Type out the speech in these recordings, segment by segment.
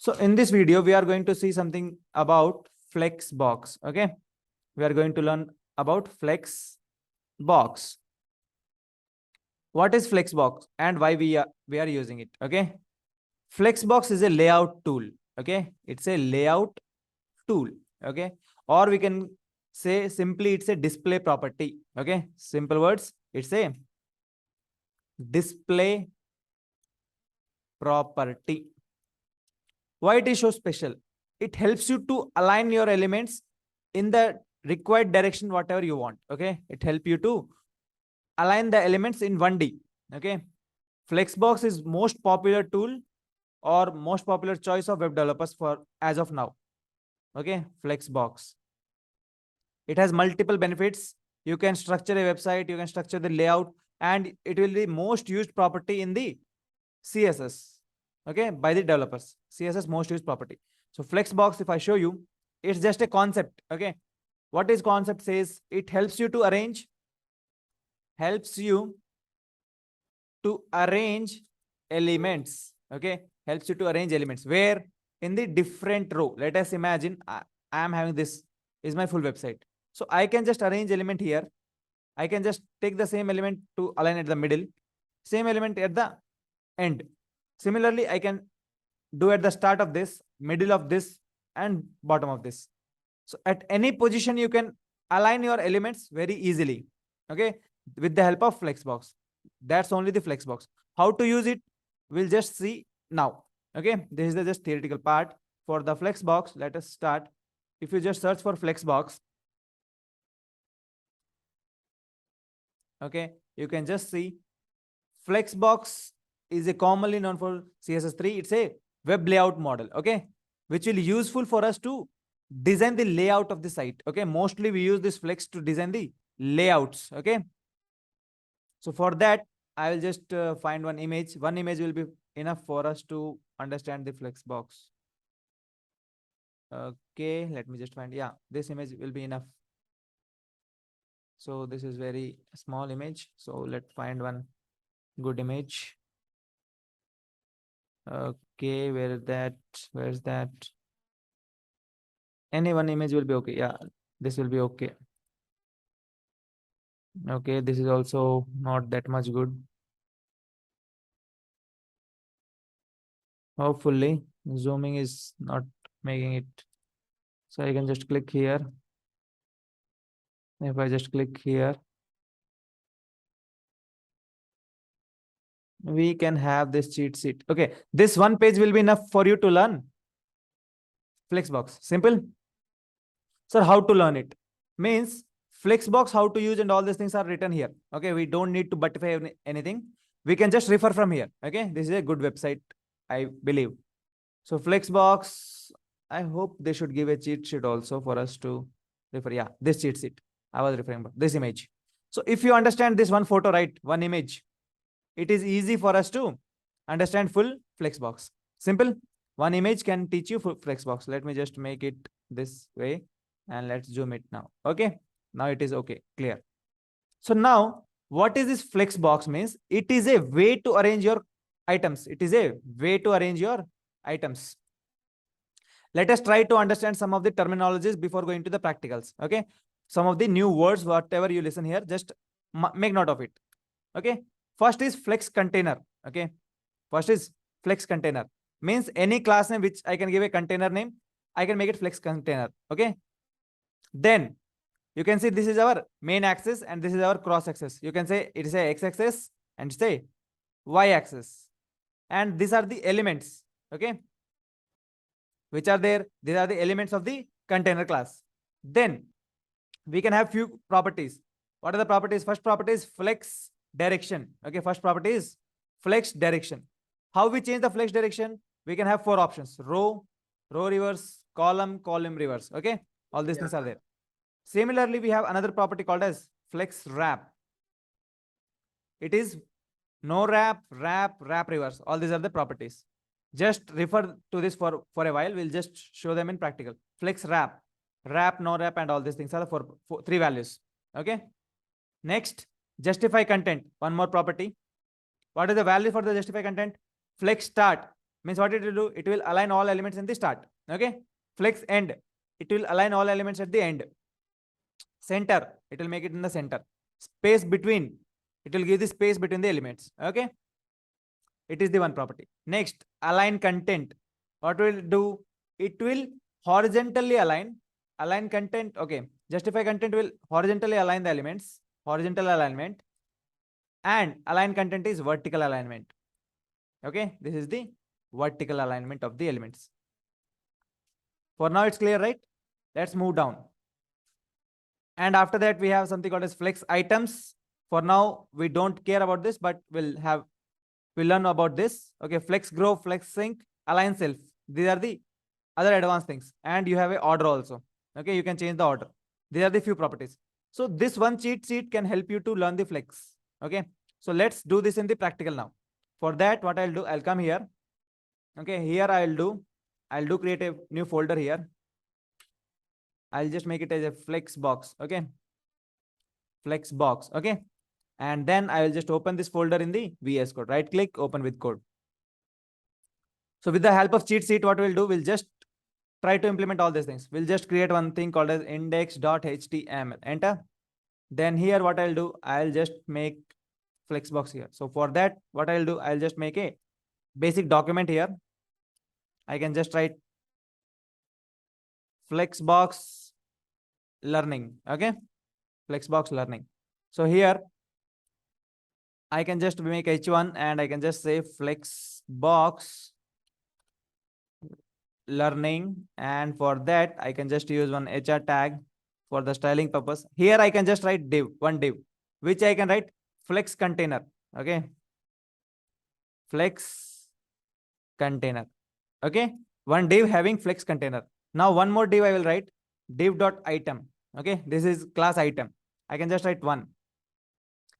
So in this video, we are going to see something about flexbox. Okay, we are going to learn about flexbox. What is flexbox and why we are using it? Okay, flexbox is a layout tool. Okay, it's a layout tool. Okay, or we can say simply it's a display property. Okay, simple words. It's a display property. Why it is so special? It helps you to align your elements in the required direction, whatever you want. Okay, it helps you to align the elements in 1D. Okay, Flexbox is most popular tool or most popular choice of web developers for as of now. Okay, Flexbox. It has multiple benefits. You can structure a website, you can structure the layout, and it will be most used property in the CSS. Okay, by the developers. CSS most used property. So Flexbox, if I show you, it's just a concept. Okay, what is concept says? It helps you to arrange elements. Okay, helps you to arrange elements where in the different row. Let us imagine I am having this is my full website. So I can just arrange element here. I can just take the same element to align at the middle, same element at the end. Similarly, I can do at the start of this, middle of this, and bottom of this. So at any position, you can align your elements very easily. Okay, with the help of Flexbox. That's only the Flexbox. How to use it, we'll just see now. Okay, this is the just theoretical part for the Flexbox. Let us start. If you just search for Flexbox, okay, you can just see Flexbox is a commonly known for CSS3. It's a web layout model, okay, which will be useful for us to design the layout of the site. Okay, mostly we use this Flex to design the layouts. Okay, so for that, I will just find one image. One image will be enough for us to understand the Flexbox. Okay, let me just find. Yeah, this image will be enough. So this is very small image. So let's find one good image. Okay, where's that? Any one image will be okay. Yeah, this will be okay. Okay, this is also not that much good. Hopefully, zooming is not making it. So I can just click here. If I just click here, we can have this cheat sheet. Okay, this one page will be enough for you to learn Flexbox. Simple. Sir, how to learn it? Means Flexbox, how to use, and all these things are written here. Okay, we don't need to buttify anything. We can just refer from here. Okay, this is a good website, I believe. So Flexbox, I hope they should give a cheat sheet also for us to refer. Yeah, this cheat sheet. I was referring to this image. So if you understand this one photo, right, one image, it is easy for us to understand full Flexbox. Simple. One image can teach you full Flexbox. Let me just make it this way and let's zoom it now. Okay, now it is okay, clear. So now what is this Flexbox means? It is a way to arrange your items. It is a way to arrange your items. Let us try to understand some of the terminologies before going to the practicals. Okay, some of the new words, whatever you listen here, just make note of it. Okay, first is flex container. Okay, first is flex container means any class name which I can give a container name, I can make it flex container. Okay, then you can see this is our main axis and this is our cross axis. You can say it is a x-axis and say y-axis, and these are the elements. Okay, which are there? These are the elements of the container class. Then we can have few properties. What are the properties? First property is flex direction. Okay, first property is flex direction. How we change the flex direction? We can have four options: row, row reverse, column, column reverse. Okay, all these things are there. Similarly, we have another property called as flex wrap. It is no wrap, wrap, wrap reverse. All these are the properties. Just refer to this for a while. We'll just show them in practical. Flex wrap, wrap, no wrap, and all these things are the three values. Okay. Next, justify content. One more property. What is the value for the justify content? Flex start. Means what it will do? It will align all elements in the start. Okay. Flex end. It will align all elements at the end. Center. It will make it in the center. Space between. It will give the space between the elements. Okay. It is the one property. Next, align content. What will it do? It will horizontally align. Align content. Okay. Justify content will horizontally align the elements. Horizontal alignment. And align content is vertical alignment. Okay. This is the vertical alignment of the elements. For now, it's clear, right? Let's move down. And after that, we have something called as flex items. For now, we don't care about this, but we'll learn about this. Okay, flex grow, flex sync, align self. These are the other advanced things. And you have a order also. Okay, you can change the order. These are the few properties. So this one cheat sheet can help you to learn the flex. Okay, so let's do this in the practical now. For that, what I'll do, I'll come here. Okay, here I'll do create a new folder here. I'll just make it as a flex box. Okay, flex box. Okay, and then I will just open this folder in the VS Code. Right click, open with code. So with the help of cheat sheet, what we'll do, we'll just try to implement all these things. We'll just create one thing called as index.html. Enter. Then here what I'll do, I'll just make flexbox here. So for that, what I'll do, I'll just make a basic document here. I can just write flexbox learning. Okay, flexbox learning. So here I can just make h1 and I can just say flexbox learning, and for that I can just use one HR tag for the styling purpose. Here I can just write one div, which I can write flex container. Okay, flex container. Okay, one div having flex container. Now one more div I will write div.item. Okay, this is class item. I can just write one.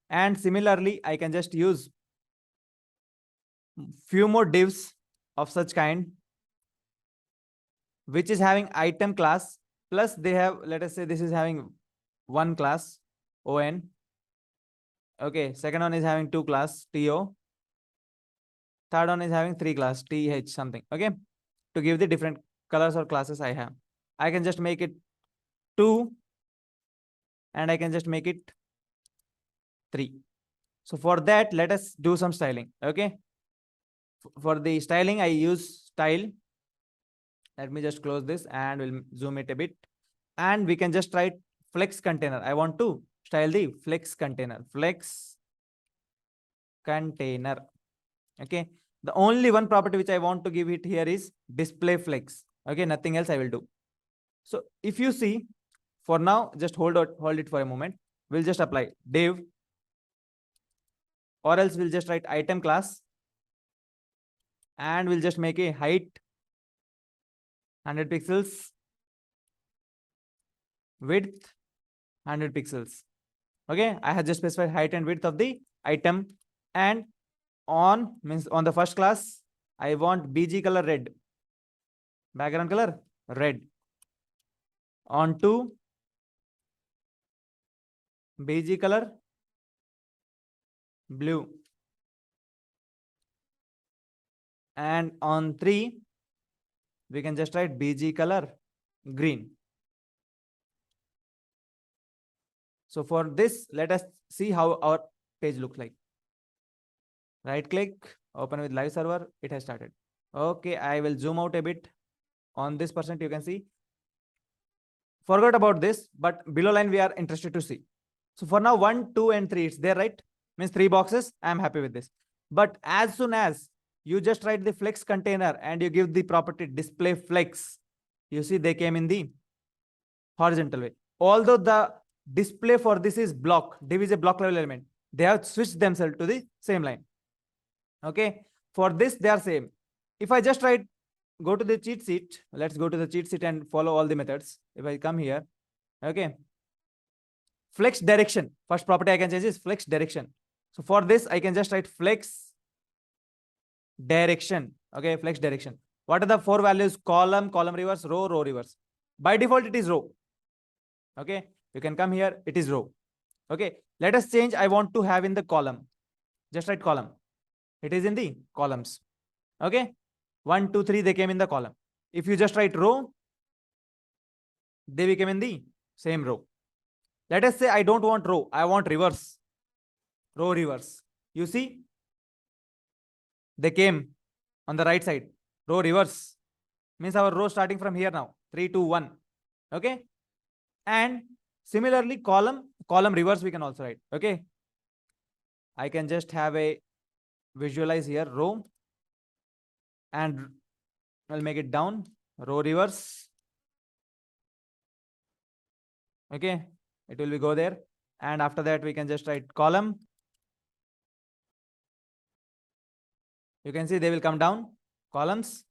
And similarly, I can just use few more divs of such kind, which is having item class, plus they have, let us say this is having one class, on. Okay, second one is having two class, to. Third one is having three class, th something. Okay, to give the different colors or classes I have. I can just make it 2 and I can just make it 3. So for that, let us do some styling. Okay, for the styling, I use style. Let me just close this and we'll zoom it a bit. And we can just write flex container. I want to style the flex container. Flex container. Okay, the only one property which I want to give it here is display flex. Okay, nothing else I will do. So if you see, for now, just hold it for a moment. We'll just apply div, or else we'll just write item class, and we'll just make a height 100 pixels, width 100 pixels. Okay, I have just specified height and width of the item, and on means on the first class, I want BG color red, background color red. On 2, BG color blue, and on 3, we can just write BG color green. So for this, let us see how our page looks like. Right click, open with live server. It has started. Okay, I will zoom out a bit. On this percent, you can see. Forgot about this, but below line we are interested to see. So for now, 1, 2, and 3, it's there, right? Means 3 boxes. I'm happy with this. But as soon as you just write the flex container and you give the property display flex, you see they came in the horizontal way. Although the display for this is block, div is a block level element, they have switched themselves to the same line. Okay, for this they are same. If I just write, go to the cheat sheet, let's go to the cheat sheet and follow all the methods. If I come here, okay, flex direction, first property I can change is flex direction. So for this I can just write flex direction. Okay, flex direction. What are the 4 values? Column, column reverse, row, row reverse. By default it is row. Okay, you can come here, it is row. Okay, let us change. I want to have in the column. Just write column. It is in the columns. Okay, 1, 2, 3, they came in the column. If you just write row, they became in the same row. Let us say I don't want row, I want reverse. Row reverse. You see, they came on the right side. Row reverse means our row starting from here now. 3, 2, 1. Okay. And similarly, column reverse we can also write. Okay. I can just have a visualize here row, and I'll make it down. Row reverse. Okay. It will be go there. And after that, we can just write column. You can see they will come down. Columns.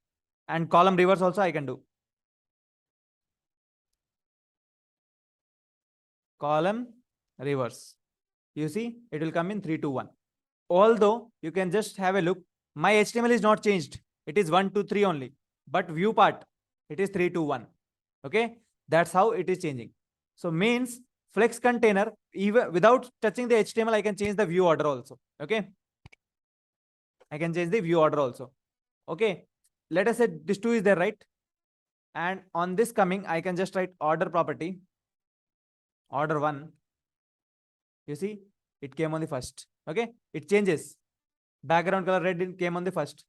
And column reverse also I can do. Column reverse. You see, it will come in 3, 2, 1. Although you can just have a look, my HTML is not changed. It is 1, 2, 3 only. But view part, it is 3, 2, 1. Okay, that's how it is changing. So means flex container, even without touching the HTML, I can change the view order also. Okay, I can change the view order also. Okay, let us say this 2 is there, right? And on this coming, I can just write order property, order 1. You see, it came on the first. Okay, it changes. Background color red came on the first.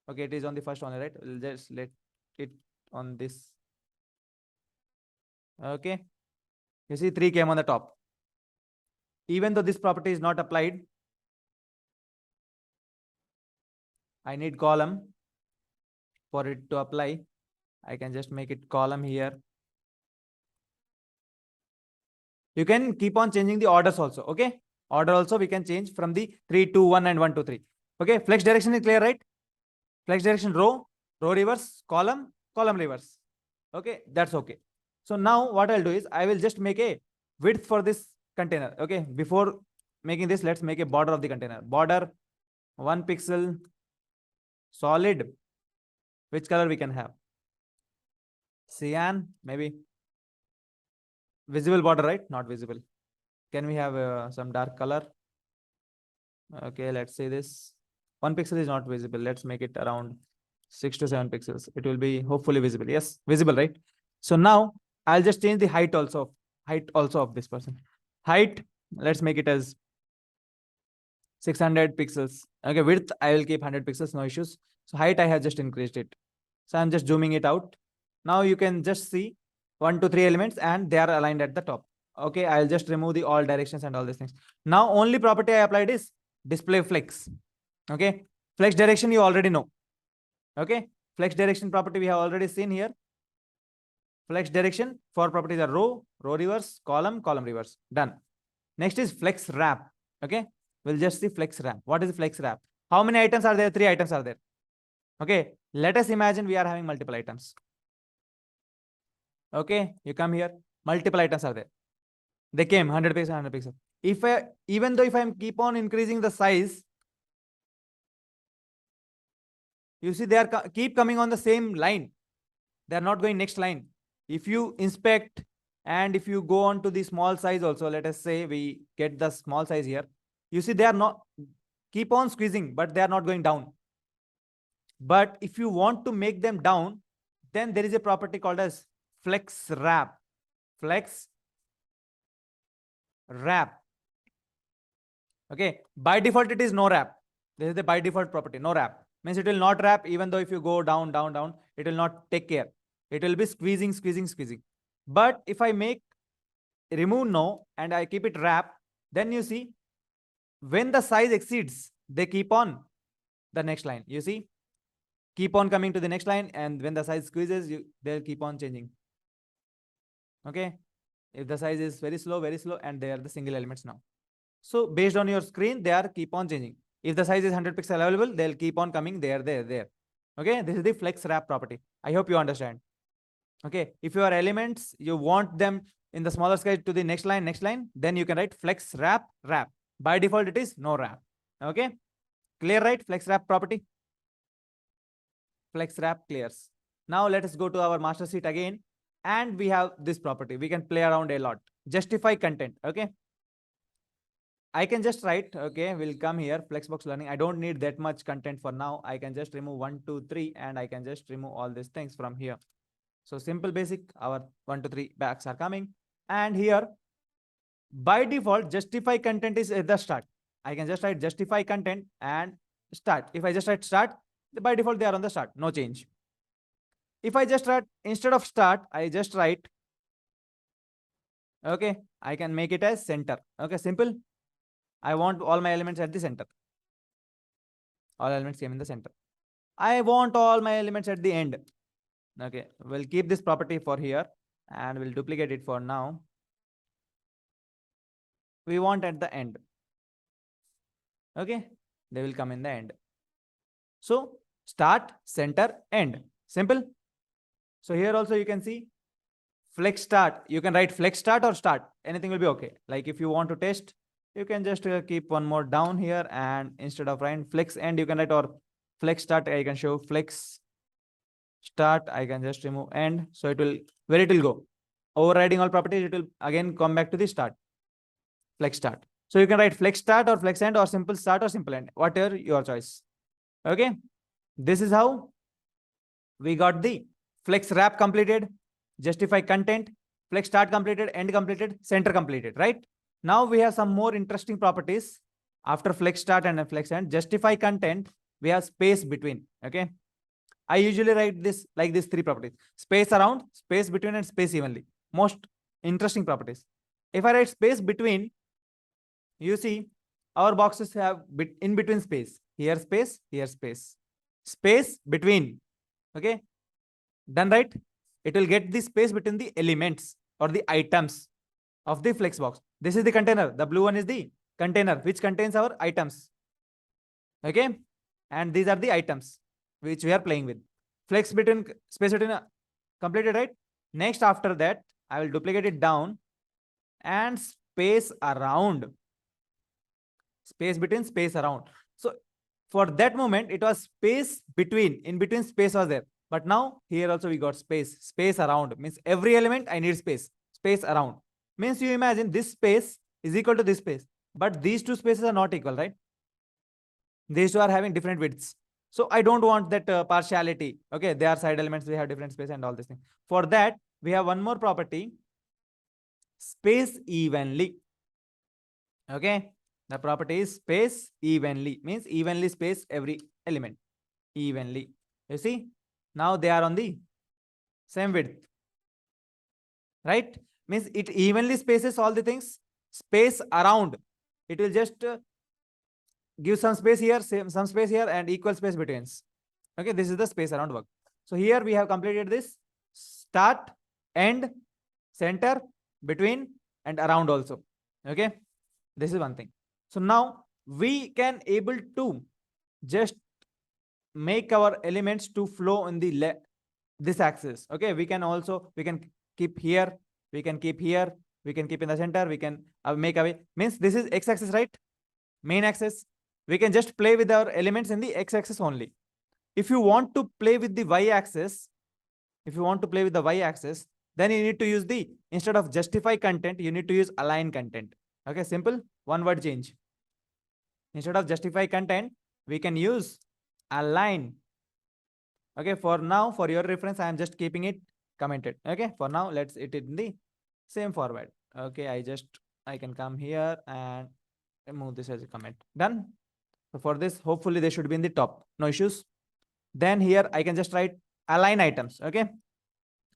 Okay, it is on the first only, right? We'll just let it on this. Okay, you see 3 came on the top. Even though this property is not applied, I need column for it to apply. I can just make it column here. You can keep on changing the orders also. Okay, order also we can change from the 3, 2, 1 and 1, 2, 3. Okay, flex direction is clear, right? Flex direction row reverse, column reverse. Okay, that's okay. So now what I'll do is I will just make a width for this container. Okay, before making this, let's make a border of the container. Border 1 pixel solid. Which color we can have? Cyan, maybe. Visible border, right? Not visible. Can we have some dark color? Okay, let's say this. 1 pixel is not visible. Let's make it around 6 to 7 pixels. It will be hopefully visible. Yes, visible, right? So now I'll just change the height also of this person. Height, let's make it as 600 pixels. Okay, width, I will keep 100 pixels, no issues. So height, I have just increased it. So I'm just zooming it out. Now you can just see 1, 2, 3 elements and they are aligned at the top. Okay, I'll just remove the all directions and all these things. Now only property I applied is display flex. Okay, flex direction you already know. Okay, flex direction property we have already seen here. Flex direction for properties are row reverse, column reverse. Done. Next is flex wrap. Okay, we'll just see flex wrap. What is flex wrap? How many items are there? 3 items are there. Okay, let us imagine we are having multiple items. Okay, you come here, multiple items are there. They came 100 pixels, 100 pixels. Even though if I keep on increasing the size, you see they are keep coming on the same line. They are not going next line. If you inspect and if you go on to the small size also, let us say we get the small size here. You see they are not keep on squeezing, but they are not going down. But if you want to make them down, then there is a property called as flex wrap. Flex wrap. Okay, by default it is no wrap. This is the by default property, no wrap. Means it will not wrap even though if you go down, it will not take care. It will be squeezing. But if I make remove no and I keep it wrap, then you see when the size exceeds, they keep on the next line. You see, keep on coming to the next line, and when the size squeezes, they'll keep on changing. Okay, if the size is very slow, and they are the single elements now. So based on your screen, they are keep on changing. If the size is 100 pixel available, they'll keep on coming there. Okay, this is the flex wrap property. I hope you understand. Okay, if your elements, you want them in the smaller size to the next line, then you can write flex wrap. By default, it is no wrap. Okay, clear, right? Flex wrap property. Flex wrap clears. Now let us go to our master sheet again. And we have this property. We can play around a lot. Justify content. Okay. I can just write, okay, we'll come here, flexbox learning. I don't need that much content for now. I can just remove 1, 2, 3, and I can just remove all these things from here. So simple basic, our 1, 2, 3 backs are coming. And here, by default, justify content is at the start. I can just write justify content and start. If I just write start, by default, they are on the start, no change. If I just write, instead of start, I just write, okay, I can make it as center. Okay, simple. I want all my elements at the center. All elements came in the center. I want all my elements at the end. Okay, we'll keep this property for here and we'll duplicate it for now. We want at the end. Okay, they will come in the end. So start, center, end. Simple. So here also you can see flex start. You can write flex start or start. Anything will be okay. Like if you want to test, you can just keep one more down here, and instead of writing flex end, you can write, or flex start. I can show flex start. I can just remove end. So it will, where it will go. Overriding all properties, it will again come back to the start. Flex start. So you can write flex start or flex end or simple start or simple end, whatever your choice. Okay. This is how we got the flex wrap completed, justify content, flex start completed, end completed, center completed, right? Now we have some more interesting properties after flex start and flex end. Justify content, we have space between. Okay. I usually write this like these 3 properties: space around, space between, and space evenly. Most interesting properties. If I write space between, you see our boxes have in between space. Here space, here space. Space between. Okay. Done, right? It will get the space between the elements or the items of the flex box. This is the container. The blue one is the container which contains our items. Okay. And these are the items which we are playing with. Flex between, space between, completed, right? Next, after that, I will duplicate it down and space around. Space between, space around. So for that moment, it was space between, in between space was there. But now here also we got space. Space around means every element I need space. Space around means you imagine this space is equal to this space. But these 2 spaces are not equal, right? These 2 are having different widths. So I don't want that partiality. Okay, they are side elements. We have different space and all this thing. For that, we have one more property, space evenly. Okay, the property is space evenly, means evenly space every element. Evenly. You see, now they are on the same width. Right? Means it evenly spaces all the things. Space around, it will just give some space here, some space here, and equal space between. Okay, this is the space around work. So here we have completed this start, end, center, between, and around also. Okay, this is one thing. So now we can able to just make our elements to flow in the this axis. Okay, we can also, we can keep here, we can keep here, we can keep in the center, we can make away. Means this is x-axis, right? Main axis. We can just play with our elements in the x-axis only. If you want to play with the y-axis, then you need to use the, instead of justify content, you need to use align content. Okay, simple, one word change. Instead of justify content, we can use align. Okay, for now, for your reference, I am just keeping it commented. Okay, for now, let's it in the same format. Okay, I can come here and remove this as a comment. Done. So for this, hopefully they should be in the top. No issues. Then here I can just write align items. Okay.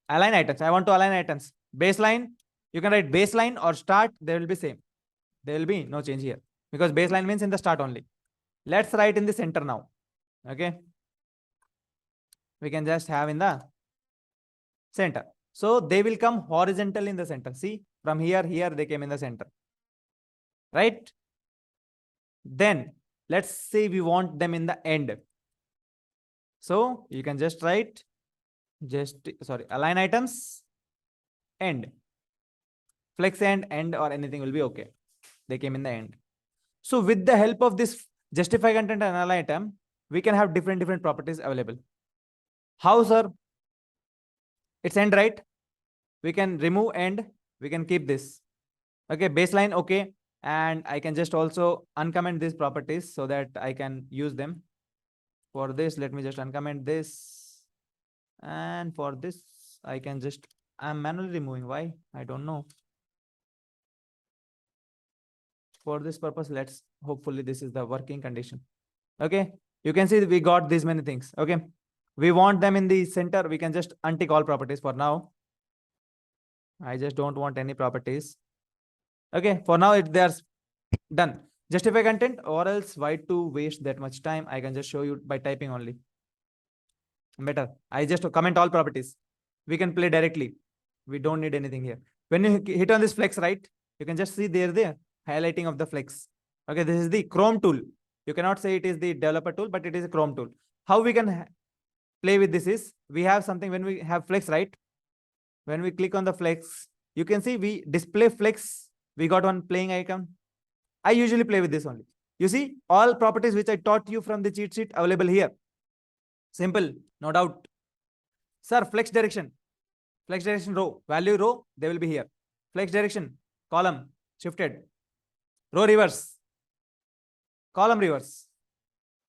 Align items. I want to align items. Baseline. You can write baseline or start. They will be same. There will be no change here because baseline means in the start only. Let's write in the center now. Okay. We can just have in the center. So they will come horizontal in the center. See, from here, they came in the center. Right? Then let's say we want them in the end. So you can just write align items, end. Flex end or anything will be okay. They came in the end. So with the help of this justify content and align item, we can have different properties available. How, sir? It's end, right? We can remove end. We can keep this. Okay, baseline, okay. And I can just also uncomment these properties so that I can use them. For this, let me just uncomment this. And for this, I can just, I'm manually removing. Why? I don't know. For this purpose, let's, hopefully this is the working condition. Okay. You can see we got these many things. Okay. We want them in the center. We can just untick all properties for now. I just don't want any properties. Okay. For now, they're done. Justify content, or else why to waste that much time? I can just show you by typing only. Better. I just comment all properties. We can play directly. We don't need anything here. When you hit on this flex, right, you can just see there highlighting of the flex. Okay, this is the Chrome tool. You cannot say it is the developer tool, but it is a Chrome tool. How we can play with this is, we have something when we have flex, right? When we click on the flex, you can see we display flex. We got one playing icon. I usually play with this only. You see all properties which I taught you from the cheat sheet available here. Simple, no doubt. Sir, flex direction row, value row, they will be here. Flex direction, column, shifted. Row reverse, column reverse.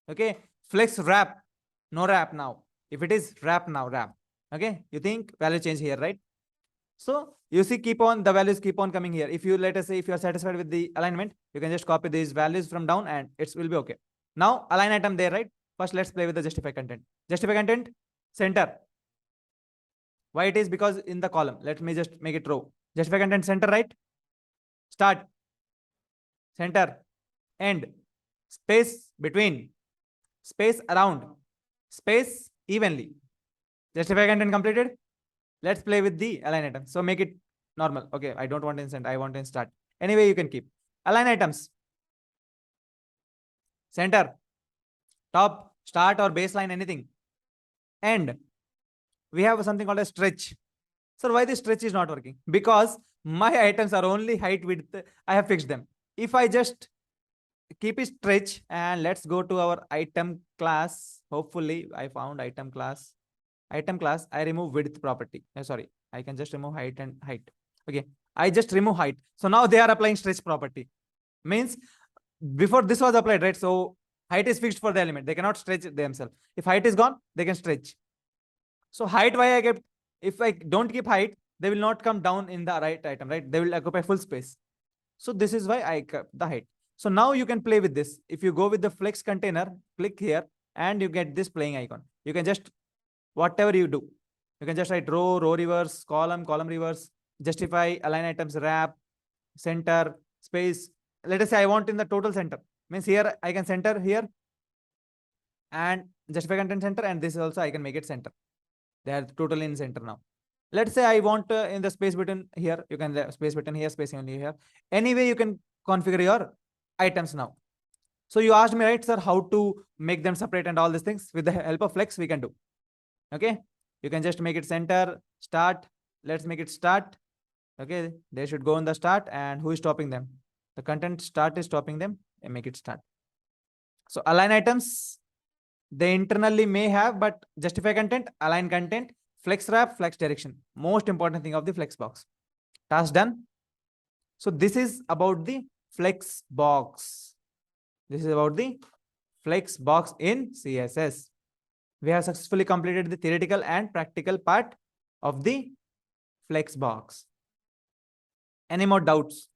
Okay, flex wrap, no wrap now. If it is wrap now, wrap. Okay, you think value change here, right? So you see, the values keep on coming here. If you, let us say, if you are satisfied with the alignment, you can just copy these values from down and it will be okay. Now align item there, right? First, let's play with the justify content. Justify content, center. Why it is? Because in the column. Let me just make it row. Justify content, center, right? Start, center, end, space between, space around, space evenly. Justify content completed. Let's play with the align item. So make it normal. Okay, I don't want instant. I want in start. Anyway, you can keep. Align items. Center, top, start or baseline, anything. End. We have something called a stretch. So why this stretch is not working? Because my items are only height, width. I have fixed them. If I just keep it stretch, and let's go to our item class. Hopefully I found item class. Item class, I remove width property. Sorry, I can just remove height and height. Okay, I just remove height. So now they are applying stretch property. Means before this was applied, right? So height is fixed for the element. They cannot stretch themselves. If height is gone, they can stretch. So height, why I kept? If I don't keep height, they will not come down in the right item, right? They will occupy full space. So this is why I kept the height. So now you can play with this. If you go with the flex container, click here and you get this playing icon. You can just, whatever you do, you can just write row, row reverse, column, column reverse, justify, align items, wrap, center, space. Let us say I want in the total center. Means here I can center here and justify content center, and this also I can make it center. They are totally in center now. Let's say I want in the space button here. You can space button here, space only here. Anyway, you can configure your items now. So you asked me, right, sir, how to make them separate and all these things. With the help of flex, we can do. Okay, you can just make it center, start. Let's make it start. Okay, they should go in the start, and who is stopping them? The content start is stopping them, and make it start. So align items, they internally may have, but justify content, align content, flex wrap, flex direction. Most important thing of the flex box. Task done. So this is about the flex box. This is about the flex box in CSS. We have successfully completed the theoretical and practical part of the flex box. Any more doubts?